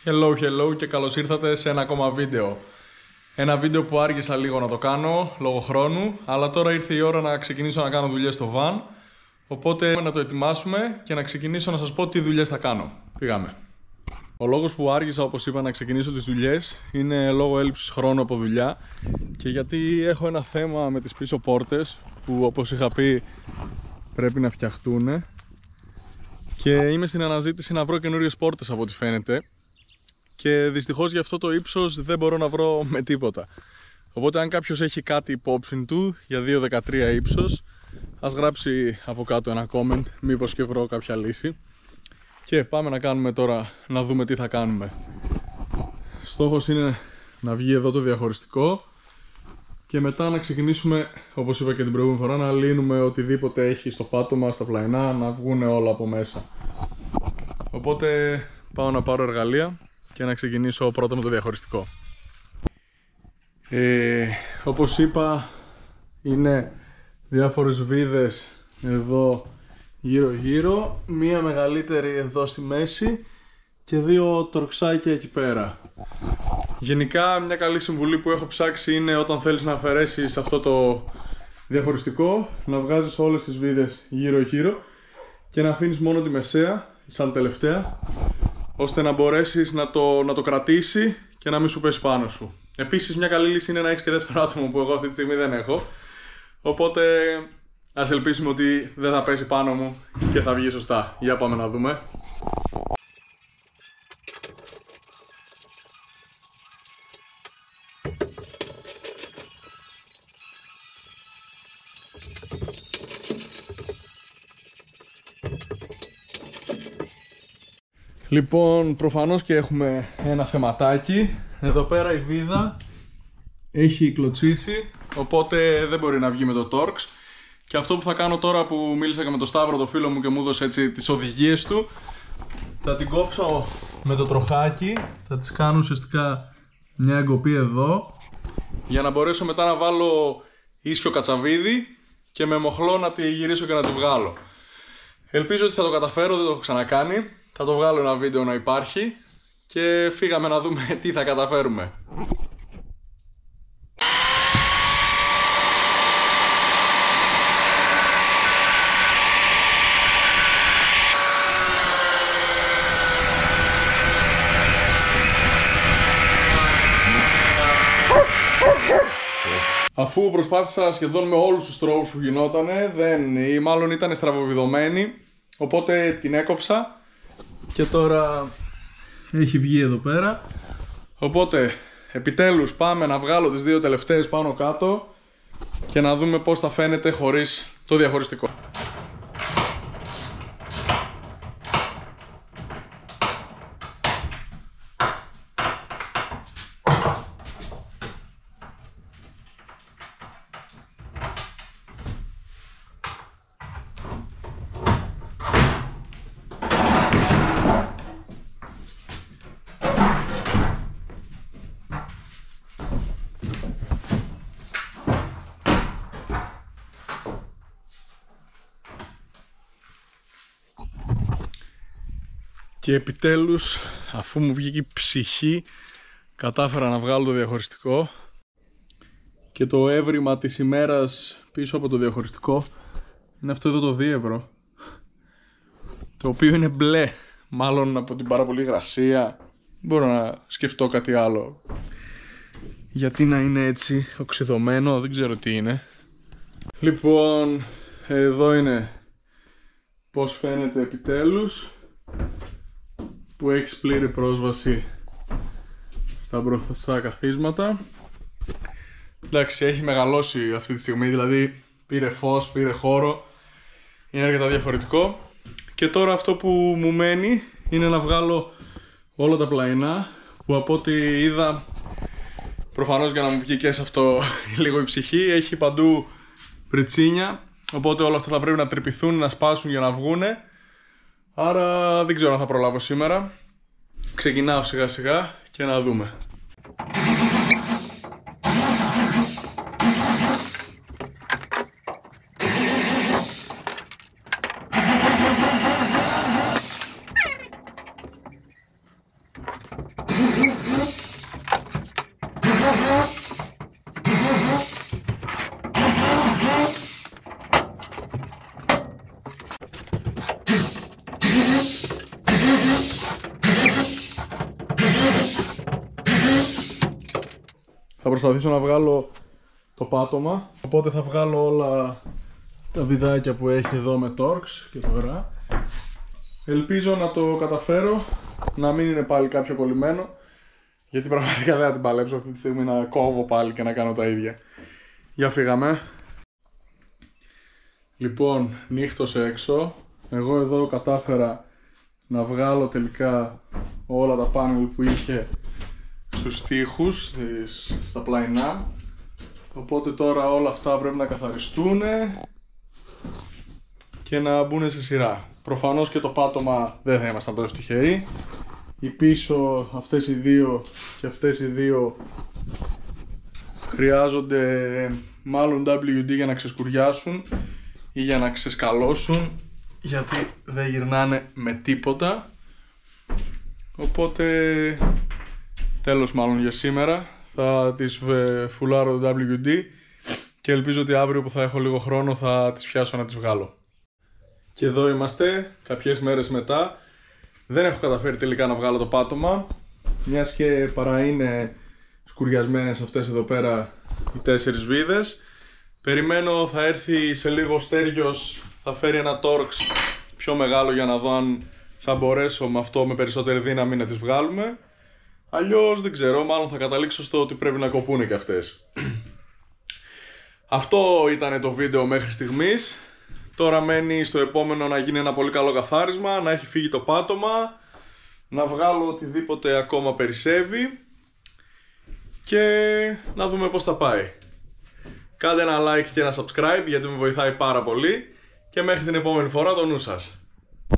Hello και καλώς ήρθατε σε ένα ακόμα βίντεο. Ένα βίντεο που άργησα λίγο να το κάνω λόγω χρόνου, αλλά τώρα ήρθε η ώρα να ξεκινήσω να κάνω δουλειές στο van. Οπότε να το ετοιμάσουμε και να ξεκινήσω να σας πω τι δουλειές θα κάνω. Πήγαμε. Ο λόγος που άργησα, όπως είπα, να ξεκινήσω τις δουλειές είναι λόγω έλλειψης χρόνου από δουλειά και γιατί έχω ένα θέμα με τις πίσω πόρτες που, όπως είχα πει, πρέπει να φτιαχτούν και είμαι στην αναζήτηση να βρω καινούριες πόρτες από ό,τι φαίνεται και δυστυχώς για αυτό το ύψος δεν μπορώ να βρω με τίποτα. Οπότε αν κάποιος έχει κάτι υπόψη του για 2.13 ύψος, ας γράψει από κάτω ένα comment, μήπως και βρω κάποια λύση. Και πάμε να κάνουμε τώρα, να δούμε τι θα κάνουμε. Στόχος είναι να βγει εδώ το διαχωριστικό και μετά να ξεκινήσουμε, όπως είπα και την προηγούμενη φορά, να λύνουμε οτιδήποτε έχει στο πάτωμα, στα πλαϊνά, να βγουν όλα από μέσα. Οπότε πάω να πάρω εργαλεία και να ξεκινήσω πρώτα με το διαχωριστικό. Όπως είπα, είναι διάφορες βίδες εδώ γύρω, μία μεγαλύτερη εδώ στη μέση και δύο τορξάκια εκεί πέρα. Γενικά μια καλή συμβουλή που έχω ψάξει είναι όταν θέλεις να αφαιρέσεις αυτό το διαχωριστικό, να βγάζεις όλες τις βίδες γύρω και να αφήνεις μόνο τη μεσαία, σαν τελευταία, ώστε να μπορέσεις να το κρατήσει και να μην σου πέσει πάνω σου. Επίσης μια καλή λύση είναι να έχεις και δεύτερο άτομο που εγώ αυτή τη στιγμή δεν έχω. Οπότε ας ελπίσουμε ότι δεν θα πέσει πάνω μου και θα βγει σωστά. Για πάμε να δούμε. Λοιπόν, προφανώς και έχουμε ένα θεματάκι. Εδώ πέρα η βίδα έχει κλωτσίσει, οπότε δεν μπορεί να βγει με το Torx. Και αυτό που θα κάνω τώρα, που μίλησα και με τον Σταύρο, το φίλο μου, και μου έδωσε έτσι τις οδηγίες του, θα την κόψω με το τροχάκι, θα της κάνω ουσιαστικά μια εγκοπή εδώ, για να μπορέσω μετά να βάλω ίσιο κατσαβίδι και με μοχλό να τη γυρίσω και να τη βγάλω. Ελπίζω ότι θα το καταφέρω, δεν το έχω ξανακάνει. Θα το βγάλω ένα βίντεο να υπάρχει και φύγαμε να δούμε τι θα καταφέρουμε. Αφού προσπάθησα σχεδόν με όλους τους τρόπους που γινότανε, μάλλον ήταν στραβοβιδωμένη, οπότε την έκοψα και τώρα έχει βγει εδώ πέρα. Οπότε επιτέλους πάμε να βγάλω τις δύο τελευταίες πάνω κάτω και να δούμε πώς θα φαίνεται χωρίς το διαχωριστικό. Και επιτέλους, αφού μου βγήκε η ψυχή, κατάφερα να βγάλω το διαχωριστικό. Και το έβριμα της ημέρας πίσω από το διαχωριστικό είναι αυτό εδώ το δίευρο, το οποίο είναι μπλε, μάλλον από την πάρα πολύ υγρασία. Δεν μπορώ να σκεφτώ κάτι άλλο γιατί να είναι έτσι οξυδωμένο, δεν ξέρω τι είναι. Λοιπόν, εδώ είναι πώς φαίνεται επιτέλους, που έχεις πλήρη πρόσβαση στα μπροστά καθίσματα. Εντάξει, έχει μεγαλώσει αυτή τη στιγμή, δηλαδή πήρε φως, πήρε χώρο, είναι αρκετά διαφορετικό. Και τώρα αυτό που μου μένει είναι να βγάλω όλα τα πλαϊνά, που από ό,τι είδα, προφανώς για να μου βγει και σε αυτό λίγο η ψυχή, έχει παντού πριτσίνια, οπότε όλα αυτά θα πρέπει να τρυπηθούν, να σπάσουν για να βγούνε. Άρα δεν ξέρω αν θα προλάβω σήμερα. Ξεκινάω σιγά σιγά και να δούμε. Θα προσπαθήσω να βγάλω το πάτωμα, οπότε θα βγάλω όλα τα βιδάκια που έχει εδώ με Torx και το γρά. Ελπίζω να το καταφέρω, να μην είναι πάλι κάποιο κολλημένο, γιατί πραγματικά δεν θα την παλέψω αυτή τη στιγμή να κόβω πάλι και να κάνω τα ίδια. Για φύγαμε. Λοιπόν, νύχτωσε έξω. Εγώ εδώ κατάφερα να βγάλω τελικά όλα τα πάνελ που είχε στους τοίχους, στα πλαϊνά. Οπότε τώρα όλα αυτά πρέπει να καθαριστούν και να μπουν σε σειρά. Προφανώς και το πάτωμα δεν θα ήμασταν τόσο τυχεροί. Οι πίσω αυτές οι δύο και αυτές οι δύο χρειάζονται μάλλον WD για να ξεσκουριάσουν ή για να ξεσκαλώσουν, γιατί δεν γυρνάνε με τίποτα. Οπότε τέλος μάλλον για σήμερα. Θα τις φουλάρω το WD και ελπίζω ότι αύριο που θα έχω λίγο χρόνο θα τις πιάσω να τις βγάλω. Και εδώ είμαστε κάποιες μέρες μετά. Δεν έχω καταφέρει τελικά να βγάλω το πάτωμα, μιας και παρά είναι σκουριασμένες αυτές εδώ πέρα οι 4 βίδες. Περιμένω, θα έρθει σε λίγο ο Στέργιος, θα φέρει ένα Torx πιο μεγάλο για να δω αν θα μπορέσω με αυτό με περισσότερη δύναμη να τις βγάλουμε. Αλλιώς δεν ξέρω, μάλλον θα καταλήξω στο ότι πρέπει να κοπούνε και αυτές. Αυτό ήταν το βίντεο μέχρι στιγμής. Τώρα μένει στο επόμενο να γίνει ένα πολύ καλό καθάρισμα, να έχει φύγει το πάτωμα, να βγάλω οτιδήποτε ακόμα περισσεύει και να δούμε πώς θα πάει. Κάντε ένα like και ένα subscribe γιατί με βοηθάει πάρα πολύ και μέχρι την επόμενη φορά το νου σας.